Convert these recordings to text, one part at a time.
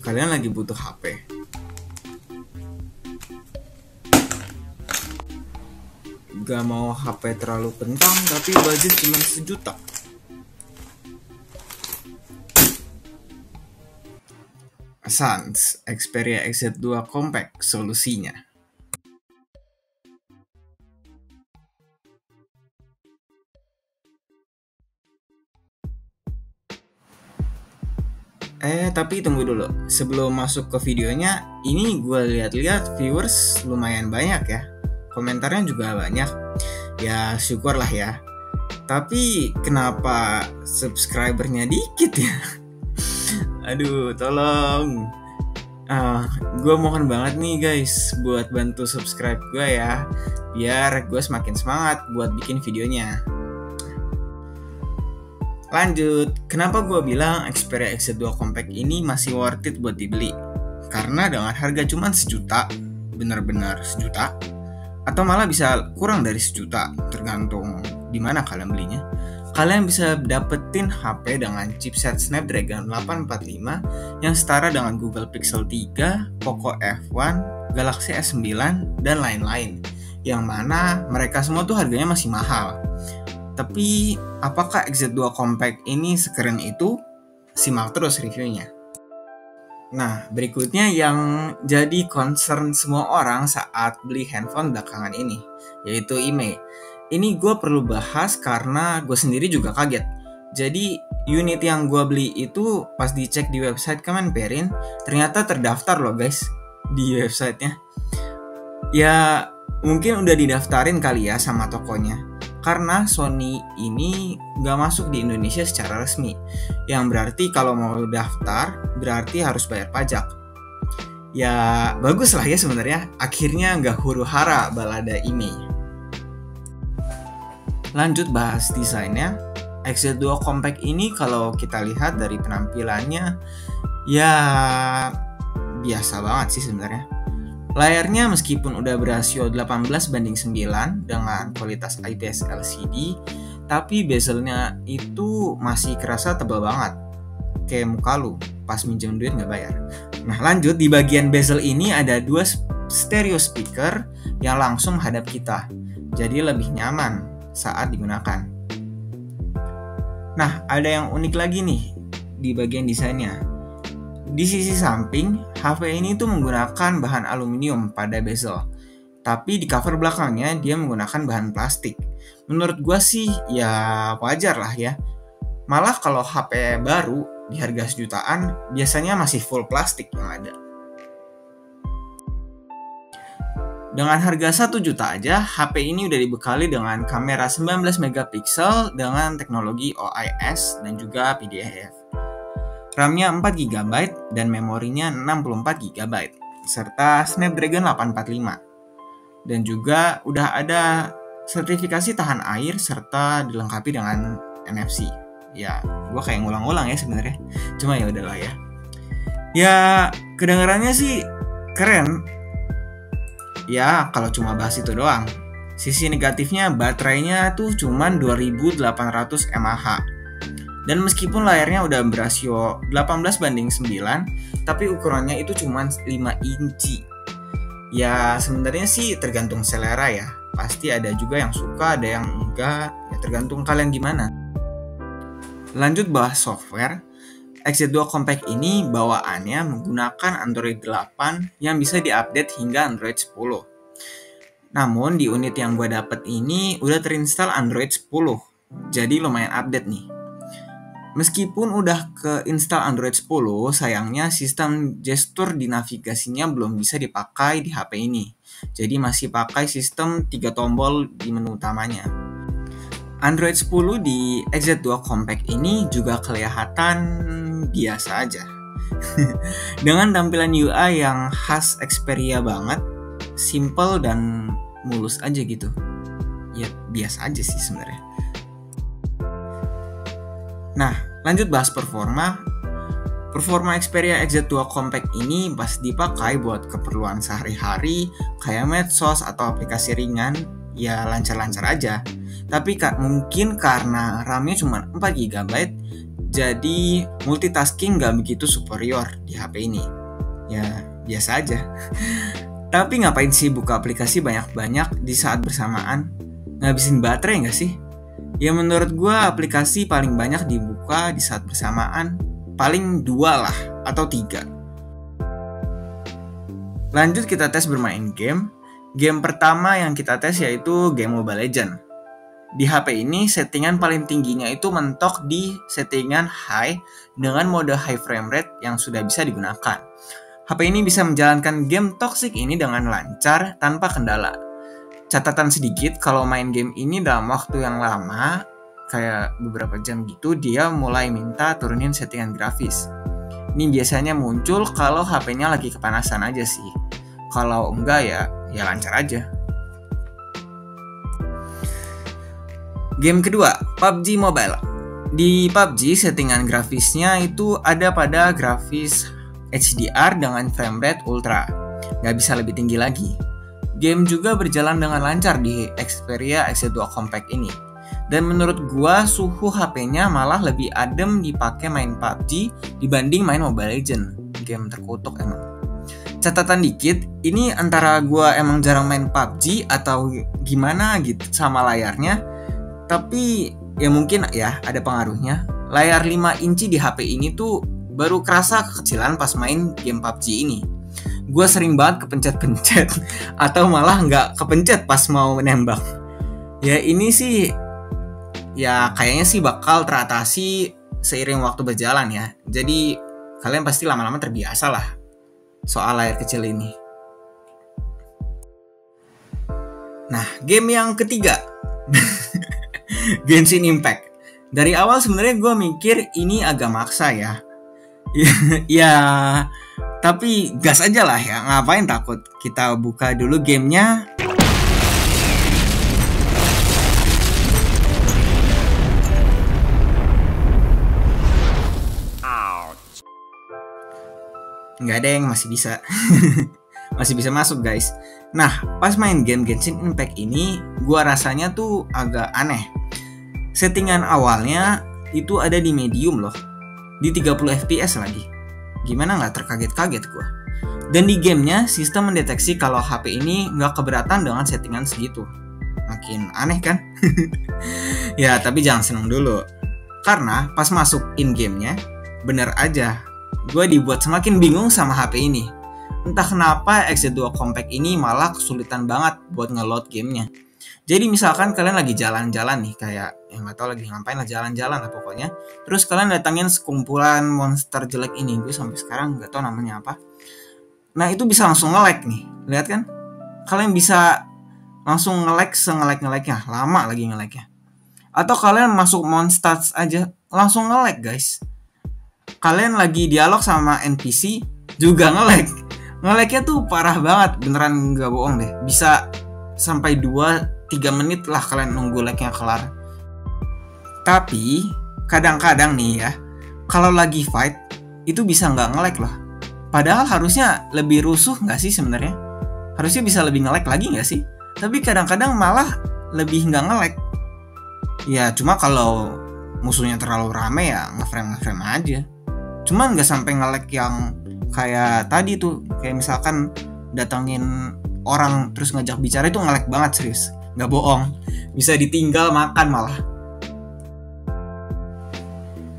kalian lagi butuh HP. Gak mau HP terlalu kentang tapi budget cuma 1 juta. Sans Xperia XZ2 Compact solusinya. Tapi tunggu dulu. Sebelum masuk ke videonya, ini gue lihat-lihat viewers lumayan banyak ya. Komentarnya juga banyak. Ya syukurlah ya. Tapi kenapa subscribernya dikit ya? Aduh, tolong. Gue mohon banget nih guys buat bantu subscribe gue ya, biar gue semakin semangat buat bikin videonya. Lanjut, kenapa gue bilang Xperia XZ2 Compact ini masih worth it buat dibeli? Karena dengan harga cuma 1 juta, bener-bener 1 juta, atau malah bisa kurang dari 1 juta, tergantung di mana kalian belinya. Kalian bisa dapetin HP dengan chipset Snapdragon 845 yang setara dengan Google Pixel 3, Poco F1, Galaxy S9, dan lain-lain. Yang mana mereka semua tuh harganya masih mahal. Tapi apakah XZ2 Compact ini sekeren itu? Simak terus reviewnya. Nah, berikutnya yang jadi concern semua orang saat beli handphone belakangan ini, yaitu IMEI. Ini gue perlu bahas karena gue sendiri juga kaget. Jadi unit yang gue beli itu pas dicek di website Kemenperin, ternyata terdaftar loh guys di websitenya. Ya mungkin udah didaftarin kali ya sama tokonya. Karena Sony ini gak masuk di Indonesia secara resmi. Yang berarti kalau mau daftar berarti harus bayar pajak. Ya bagus lah ya sebenarnya. Akhirnya gak huru-hara balada IMEI. Lanjut bahas desainnya. XZ2 Compact ini kalau kita lihat dari penampilannya, ya biasa banget sih sebenarnya. Layarnya meskipun udah berasio 18:9 dengan kualitas IPS LCD, tapi bezelnya itu masih kerasa tebal banget. Kayak muka lu pas minjem duit nggak bayar. Nah lanjut, di bagian bezel ini ada 2 stereo speaker yang langsung menghadap kita. Jadi lebih nyaman saat digunakan. Nah ada yang unik lagi nih di bagian desainnya. Di sisi samping, HP ini tuh menggunakan bahan aluminium pada bezel. Tapi di cover belakangnya dia menggunakan bahan plastik. Menurut gue sih ya wajar lah ya. Malah kalau HP baru di harga 1 jutaan biasanya masih full plastik yang ada. Dengan harga 1 juta aja, HP ini udah dibekali dengan kamera 19 megapiksel dengan teknologi OIS dan juga PDAF. RAM-nya 4GB dan memorinya 64GB serta Snapdragon 845. Dan juga udah ada sertifikasi tahan air serta dilengkapi dengan NFC. Ya, gua kayak ngulang-ulang ya sebenarnya. Cuma ya udahlah ya. Ya, kedengarannya sih keren. Ya, kalau cuma bahas itu doang. Sisi negatifnya baterainya tuh cuman 2800 mAh. Dan meskipun layarnya udah berasio 18:9, tapi ukurannya itu cuma 5 inci. Ya sebenarnya sih tergantung selera ya. Pasti ada juga yang suka, ada yang enggak. Ya tergantung kalian gimana. Lanjut bahas software. XZ2 Compact ini bawaannya menggunakan Android 8 yang bisa diupdate hingga Android 10. Namun di unit yang gue dapet ini udah terinstall Android 10. Jadi lumayan update nih. Meskipun udah keinstall Android 10, sayangnya sistem gestur di navigasinya belum bisa dipakai di HP ini. Jadi masih pakai sistem 3 tombol di menu utamanya. Android 10 di XZ2 Compact ini juga kelihatan biasa aja. Dengan tampilan UI yang khas Xperia banget, simple dan mulus aja gitu. Ya biasa aja sih sebenarnya. Nah, lanjut bahas performa. Performa Xperia XZ2 Compact ini pas dipakai buat keperluan sehari-hari kayak medsos atau aplikasi ringan, ya lancar-lancar aja. Tapi mungkin karena RAM-nya cuma 4GB, Jadi multitasking nggak begitu superior di HP ini. Ya biasa aja. Tapi ngapain sih buka aplikasi banyak-banyak di saat bersamaan? Ngabisin baterai nggak sih? Ya menurut gue aplikasi paling banyak dibuka di saat bersamaan paling 2 lah atau 3. Lanjut kita tes bermain game. Game pertama yang kita tes yaitu game Mobile Legends. Di HP ini settingan paling tingginya itu mentok di settingan high dengan mode high frame rate yang sudah bisa digunakan. HP ini bisa menjalankan game toxic ini dengan lancar tanpa kendala. Catatan sedikit, kalau main game ini dalam waktu yang lama, kayak beberapa jam gitu, dia mulai minta turunin settingan grafis. Ini biasanya muncul kalau HP-nya lagi kepanasan aja sih. Kalau enggak ya lancar aja. Game kedua, PUBG Mobile. Di PUBG settingan grafisnya itu ada pada grafis HDR dengan frame rate ultra. Nggak bisa lebih tinggi lagi. Game juga berjalan dengan lancar di Xperia XZ2 Compact ini. Dan menurut gua suhu HP-nya malah lebih adem dipakai main PUBG dibanding main Mobile Legends. Game terkutuk emang. Catatan dikit, ini antara gua emang jarang main PUBG atau gimana gitu sama layarnya. Tapi ya mungkin ya ada pengaruhnya. Layar 5 inci di HP ini tuh baru kerasa kekecilan pas main game PUBG ini. Gue sering banget kepencet-pencet atau malah nggak kepencet pas mau menembak. Ya ini sih ya kayaknya sih bakal teratasi seiring waktu berjalan ya. Jadi kalian pasti lama-lama terbiasa lah soal layar kecil ini. Nah, game yang ketiga. Genshin Impact. Dari awal sebenarnya gue mikir ini agak maksa ya. Ya, tapi gas aja lah ya. Ngapain takut? Kita buka dulu gamenya. Ouch. Nggak ada yang masih bisa. Masih bisa masuk guys. Nah, pas main game Genshin Impact ini, gua rasanya tuh agak aneh. Settingan awalnya itu ada di medium loh, di 30 fps lagi. Gimana nggak terkaget-kaget gua. Dan di gamenya, sistem mendeteksi kalau HP ini nggak keberatan dengan settingan segitu. Makin aneh kan? Ya, tapi jangan seneng dulu. Karena pas masuk in gamenya, bener aja, gua dibuat semakin bingung sama HP ini. Entah kenapa XZ2 Compact ini malah kesulitan banget buat nge-load gamenya. Jadi misalkan kalian lagi jalan-jalan nih, kayak yang nggak tahu lagi ngapain lah, jalan-jalan lah pokoknya. Terus kalian datangin sekumpulan monster jelek ini, gue sampai sekarang nggak tahu namanya apa. Nah itu bisa langsung nge-lag nih, lihat kan? Kalian bisa langsung nge-lag se-nge-lag-nge-lagnya, lama lagi nge-lagnya. Atau kalian masuk monsters aja, langsung nge-lag guys. Kalian lagi dialog sama NPC, juga nge-lag. Nge-lagnya tuh parah banget, beneran nggak bohong deh. Bisa sampai 2-3 menit lah kalian nunggu lagnya kelar. Tapi kadang-kadang nih ya, kalau lagi fight itu bisa nggak nge-lag loh. Padahal harusnya lebih rusuh nggak sih sebenarnya? Harusnya bisa lebih nge-lag lagi nggak sih? Tapi kadang-kadang malah lebih nggak nge-lag. Ya cuma kalau musuhnya terlalu rame ya nge-frame aja. Cuman nggak sampai nge-lag yang kayak tadi tuh, kayak misalkan datangin orang terus ngajak bicara itu nge-lag banget serius, nggak bohong, bisa ditinggal makan malah.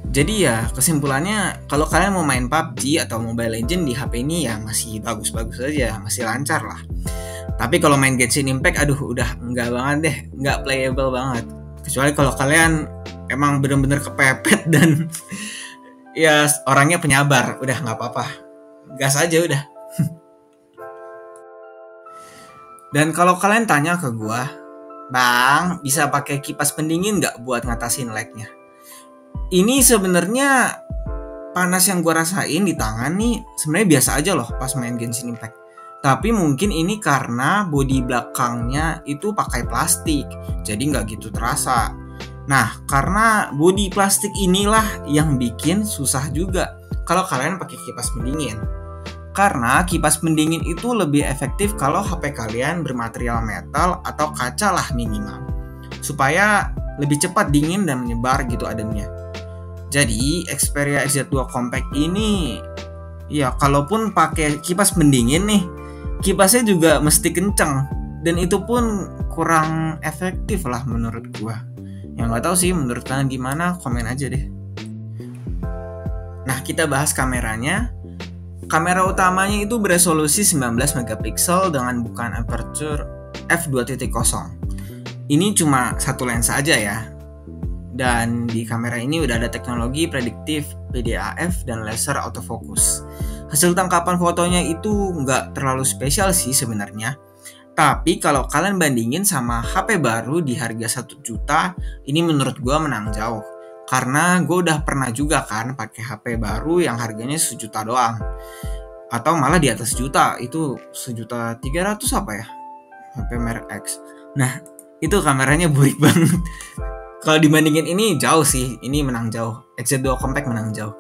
Jadi ya kesimpulannya, kalau kalian mau main PUBG atau Mobile Legends di HP ini ya masih bagus-bagus aja, masih lancar lah. Tapi kalau main Genshin Impact, aduh udah nggak banget deh, nggak playable banget. Kecuali kalau kalian emang bener-bener kepepet dan ya orangnya penyabar, udah nggak apa-apa. Gas aja udah. Dan kalau kalian tanya ke gua, Bang, bisa pakai kipas pendingin nggak buat ngatasin lag-nya? Ini sebenarnya panas yang gua rasain di tangan nih sebenarnya biasa aja loh pas main Genshin Impact. Tapi mungkin ini karena bodi belakangnya itu pakai plastik, jadi nggak gitu terasa. Nah, karena bodi plastik inilah yang bikin susah juga kalau kalian pakai kipas pendingin. Karena kipas pendingin itu lebih efektif kalau HP kalian bermaterial metal atau kaca lah minimal, supaya lebih cepat dingin dan menyebar gitu ademnya. Jadi Xperia XZ2 Compact ini ya kalaupun pakai kipas pendingin nih, kipasnya juga mesti kenceng dan itu pun kurang efektif lah menurut gua. Yang nggak tahu sih menurut kalian gimana, komen aja deh. Nah, kita bahas kameranya. Kamera utamanya itu beresolusi 19 megapiksel dengan bukaan aperture f2.0. Ini cuma satu lensa aja ya. Dan di kamera ini udah ada teknologi prediktif PDAF dan laser autofocus. Hasil tangkapan fotonya itu nggak terlalu spesial sih sebenarnya. Tapi kalau kalian bandingin sama HP baru di harga 1 juta, ini menurut gue menang jauh. Karena gue udah pernah juga kan pakai HP baru yang harganya 1 juta doang. Atau malah di atas juta, itu 1.300.000 apa ya? HP merek X. Nah, itu kameranya burik banget. Kalau dibandingin ini jauh sih, ini menang jauh. XZ2 Compact menang jauh.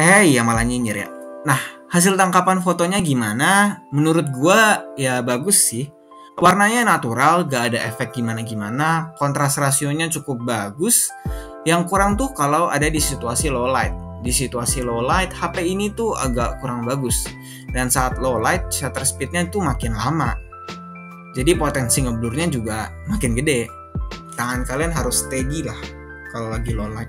Iya malah nyinyir ya. Nah, hasil tangkapan fotonya gimana? Menurut gua ya bagus sih. Warnanya natural, gak ada efek gimana-gimana. Kontras rasionya cukup bagus. Yang kurang tuh kalau ada di situasi low light. Di situasi low light, HP ini tuh agak kurang bagus. Dan saat low light, shutter speednya tuh makin lama. Jadi potensi ngeblurnya juga makin gede. Tangan kalian harus steady lah kalau lagi low light.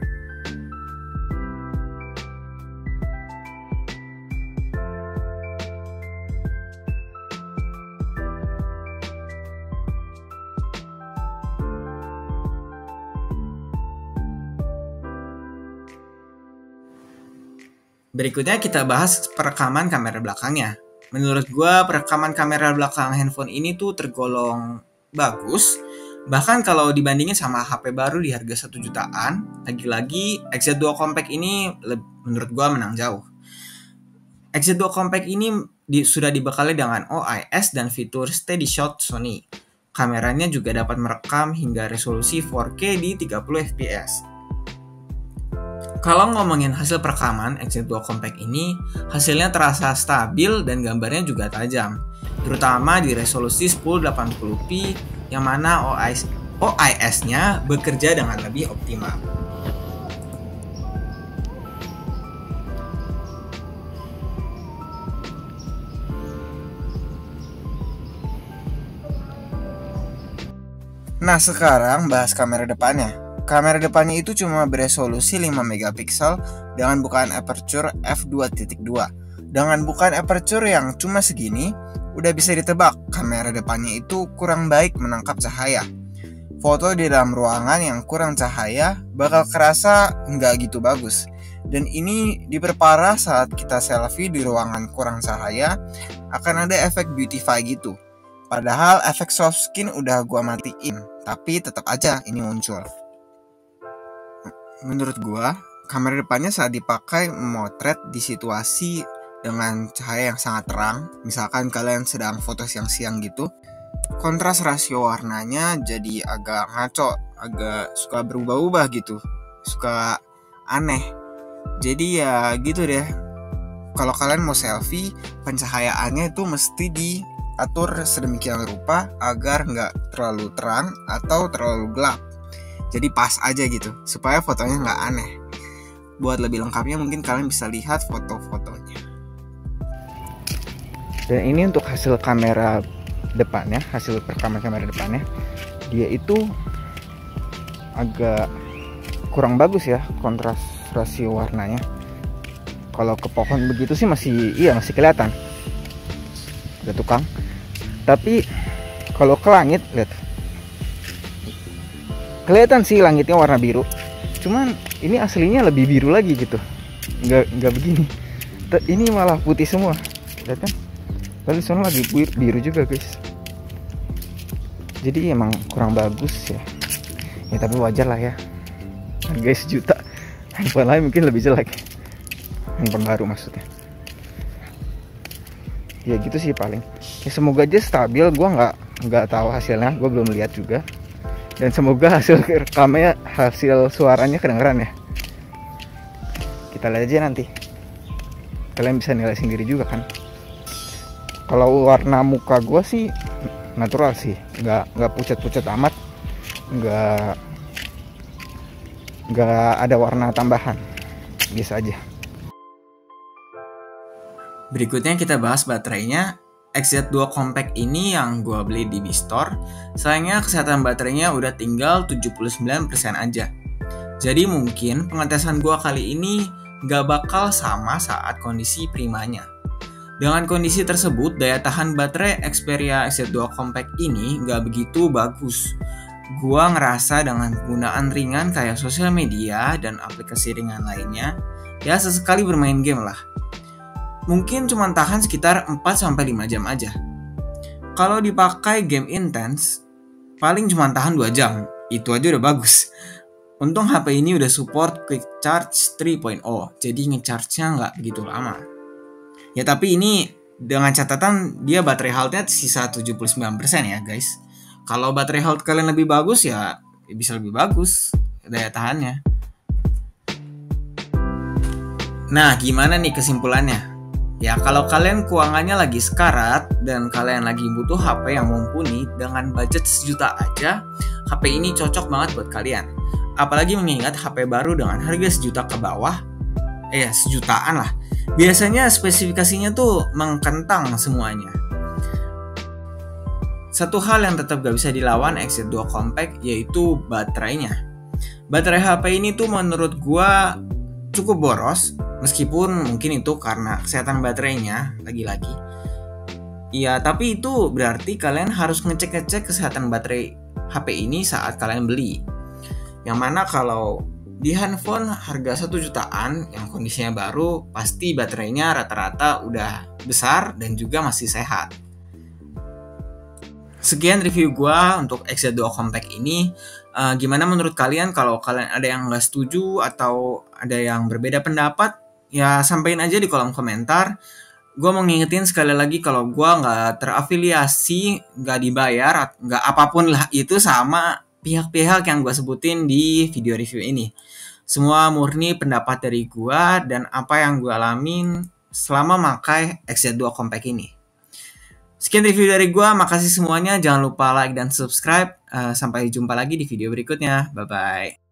Berikutnya kita bahas perekaman kamera belakangnya. Menurut gua perekaman kamera belakang handphone ini tuh tergolong bagus. Bahkan kalau dibandingin sama HP baru di harga 1 jutaan, lagi-lagi XZ2 Compact ini menurut gua menang jauh. XZ2 Compact ini sudah dibekali dengan OIS dan fitur Steady Shot Sony. Kameranya juga dapat merekam hingga resolusi 4K di 30 fps. Kalau ngomongin hasil perekaman XZ2 Compact ini, hasilnya terasa stabil dan gambarnya juga tajam, terutama di resolusi 1080p yang mana OIS-nya bekerja dengan lebih optimal. Nah, sekarang bahas kamera depannya. Kamera depannya itu cuma beresolusi 5 megapiksel dengan bukaan aperture f2.2. Dengan bukaan aperture yang cuma segini, udah bisa ditebak kamera depannya itu kurang baik menangkap cahaya. Foto di dalam ruangan yang kurang cahaya bakal kerasa nggak gitu bagus. Dan ini diperparah saat kita selfie di ruangan kurang cahaya, akan ada efek beautify gitu. Padahal efek soft skin udah gua matiin, tapi tetap aja ini muncul. Menurut gua, kamera depannya saat dipakai memotret di situasi dengan cahaya yang sangat terang, misalkan kalian sedang foto siang-siang gitu, kontras rasio warnanya jadi agak ngaco, agak suka berubah-ubah gitu, suka aneh. Jadi ya gitu deh. Kalau kalian mau selfie, pencahayaannya itu mesti diatur sedemikian rupa agar nggak terlalu terang atau terlalu gelap. Jadi pas aja gitu, supaya fotonya nggak aneh. Buat lebih lengkapnya mungkin kalian bisa lihat foto-fotonya. Dan ini untuk hasil kamera depannya, hasil perekaman kamera depannya, dia itu agak kurang bagus ya kontras rasio warnanya. Kalau ke pohon begitu sih masih kelihatan, ada tukang. Tapi kalau ke langit, lihat, kelihatan sih langitnya warna biru. Cuman ini aslinya lebih biru lagi gitu, nggak begini. Ini malah putih semua, lihat kan? Lalu soalnya lagi biru juga guys. Jadi emang kurang bagus ya. Ya tapi wajar lah ya. Harga 1 juta. Handphone lain mungkin lebih jelek. Handphone baru maksudnya. Ya gitu sih paling. Ya semoga aja stabil. Gua nggak tahu hasilnya. Gua belum lihat juga. Dan semoga hasil rekamnya, hasil suaranya kedengeran ya. Kita lihat aja nanti. Kalian bisa nilai sendiri juga kan. Kalau warna muka gue sih natural sih, nggak pucat-pucat amat, nggak ada warna tambahan, biasa aja. Berikutnya kita bahas baterainya. XZ2 Compact ini yang gue beli di B-Store. Sayangnya kesehatan baterainya udah tinggal 79% aja. Jadi mungkin pengetesan gue kali ini gak bakal sama saat kondisi primanya. Dengan kondisi tersebut, daya tahan baterai Xperia XZ2 Compact ini gak begitu bagus. Gue ngerasa dengan penggunaan ringan kayak sosial media dan aplikasi ringan lainnya, ya sesekali bermain game lah. Mungkin cuma tahan sekitar 4-5 jam aja. Kalau dipakai game intens, paling cuma tahan 2 jam. Itu aja udah bagus. Untung HP ini udah support Quick Charge 3.0, jadi nge-charge-nya nggak begitu lama. Ya tapi ini dengan catatan dia baterai health-nya sisa 79% ya guys. Kalau baterai health kalian lebih bagus ya bisa lebih bagus daya tahannya. Nah gimana nih kesimpulannya? Ya kalau kalian keuangannya lagi sekarat dan kalian lagi butuh HP yang mumpuni dengan budget sejuta aja, HP ini cocok banget buat kalian. Apalagi mengingat HP baru dengan harga sejuta ke bawah, sejutaan lah. Biasanya spesifikasinya tuh mengkentang semuanya. Satu hal yang tetap gak bisa dilawan XZ2 Compact yaitu baterainya. Baterai HP ini tuh menurut gua cukup boros. Meskipun mungkin itu karena kesehatan baterainya lagi-lagi. Ya, tapi itu berarti kalian harus ngecek-ngecek kesehatan baterai HP ini saat kalian beli. Yang mana kalau di handphone harga 1 jutaan yang kondisinya baru, pasti baterainya rata-rata udah besar dan juga masih sehat. Sekian review gua untuk XZ2 Compact ini. Gimana menurut kalian? Kalau kalian ada yang nggak setuju atau ada yang berbeda pendapat, ya sampaikan aja di kolom komentar. Gue mau ngingetin sekali lagi kalau gue nggak terafiliasi, nggak dibayar, nggak apapun lah itu sama pihak-pihak yang gue sebutin di video review ini. Semua murni pendapat dari gue dan apa yang gue alamin selama memakai XZ2 Compact ini. Sekian review dari gue, makasih semuanya. Jangan lupa like dan subscribe. Sampai jumpa lagi di video berikutnya. Bye-bye.